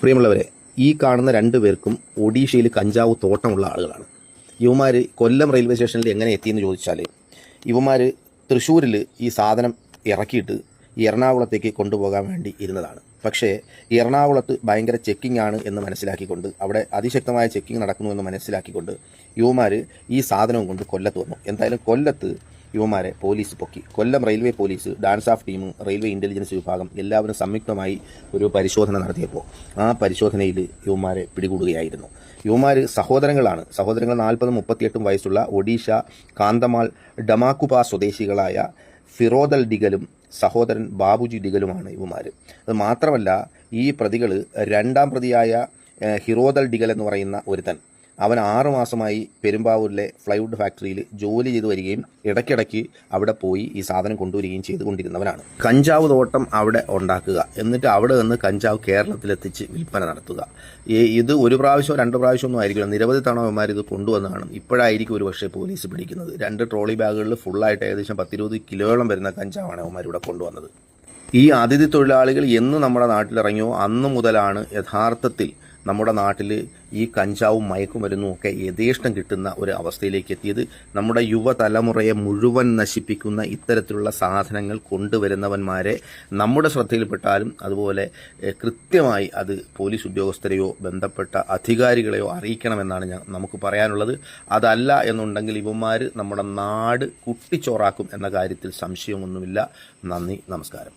പ്രിയമുള്ളവരെ, ഈ കാണുന്ന രണ്ടു പേർക്കും ഒഡീഷയിൽ കഞ്ചാവ് തോട്ടമുള്ള ആളുകളാണ്. ഇവന്മാർ കൊല്ലം റെയിൽവേ സ്റ്റേഷനിൽ എങ്ങനെ എത്തിയെന്ന് ചോദിച്ചാൽ, ഇവന്മാർ തൃശ്ശൂരിൽ ഈ സാധനം ഇറക്കിയിട്ട് എറണാകുളത്തേക്ക് കൊണ്ടുപോകാൻ വേണ്ടി ഇരുന്നതാണ്. പക്ഷേ എറണാകുളത്ത് ഭയങ്കര ചെക്കിംഗ് ആണ് എന്ന് മനസ്സിലാക്കിക്കൊണ്ട്, അവിടെ അതിശക്തമായ ചെക്കിംഗ് നടക്കുന്നുവെന്ന് മനസ്സിലാക്കിക്കൊണ്ട് ഇവന്മാർ ഈ സാധനവും കൊണ്ട് കൊല്ലത്ത് വന്നു. എന്തായാലും കൊല്ലത്ത് ഇവന്മാരെ പോലീസ് പൊക്കി. Kollam railway police, DANSAF team, railway intelligence വിഭാഗം എല്ലാവരും സംയുക്തമായി ഒരു പരിശോധന നടത്തിയപ്പോൾ ആ പരിശോധനയിൽ ഇവന്മാരെ പിടികൂടുകയായിരുന്നു. ഇവന്മാർ സഹോദരങ്ങളാണ്. സഹോദരങ്ങൾ 40-38 വയസ്സുള്ള ഒഡീഷ കാന്തമാൾ ഡമാക്കുപ സ്വദേശികളായ ഫിറോദൽ ഡിഗലും സഹോദരൻ ബാബുജി ഡിഗലുമാണ് ഇവന്മാർ. അത് മാത്രമല്ല, ഈ പ്രതികൾ രണ്ടാം പ്രതിയായ ഹിറോദൽ ഡിഗൽ എന്ന് പറയുന്ന ഒരുത്തൻ, അവൻ 6 മാസമായി പെരുമ്പാവൂരിലെ ഫ്ലൈവുഡ് ഫാക്ടറിയിൽ ജോലി ചെയ്തു വരികയും ഇടയ്ക്കിടയ്ക്ക് അവിടെ പോയി ഈ സാധനം കൊണ്ടുവരികയും ചെയ്തുകൊണ്ടിരുന്നവനാണ്. കഞ്ചാവ് തോട്ടം അവിടെ ഉണ്ടാക്കുക, എന്നിട്ട് അവിടെ നിന്ന് കഞ്ചാവ് കേരളത്തിലെത്തിച്ച് വിൽപ്പന നടത്തുക. ഇത് ഒരു പ്രാവശ്യമോ 2 പ്രാവശ്യമൊന്നും ആയിരിക്കില്ല, നിരവധി തവണ അവന്മാർ ഇത് കൊണ്ടുവന്നതാണ്. ഇപ്പോഴായിരിക്കും ഒരു പക്ഷേ പോലീസ് പിടിക്കുന്നത്. 2 ട്രോളി ബാഗുകളിൽ ഫുള്ളായിട്ട് ഏകദേശം 10-20 കിലോയോളം വരുന്ന കഞ്ചാവാണ് അവന്മാർ ഇവിടെ കൊണ്ടുവന്നത്. ഈ അതിഥി തൊഴിലാളികൾ എന്ന് നമ്മുടെ നാട്ടിലിറങ്ങിയോ അന്നു മുതലാണ് യഥാർത്ഥത്തിൽ നമ്മുടെ നാട്ടിൽ ഈ കഞ്ചാവും മയക്കുമരുന്നും ഒക്കെ യഥേഷ്ടം കിട്ടുന്ന ഒരു അവസ്ഥയിലേക്ക് എത്തിയത്. നമ്മുടെ യുവതലമുറയെ മുഴുവൻ നശിപ്പിക്കുന്ന ഇത്തരത്തിലുള്ള സാധനങ്ങൾ കൊണ്ടുവരുന്നവന്മാരെ നമ്മുടെ ശ്രദ്ധയിൽപ്പെട്ടാലും അതുപോലെ കൃത്യമായി അത് പോലീസ് ഉദ്യോഗസ്ഥരെയോ ബന്ധപ്പെട്ട അധികാരികളെയോ അറിയിക്കണമെന്നാണ് നമുക്ക് പറയാനുള്ളത്. അതല്ല എന്നുണ്ടെങ്കിൽ ഇവന്മാർ നമ്മുടെ നാട് കുട്ടിച്ചോറാക്കും എന്ന കാര്യത്തിൽ സംശയമൊന്നുമില്ല. നന്ദി, നമസ്കാരം.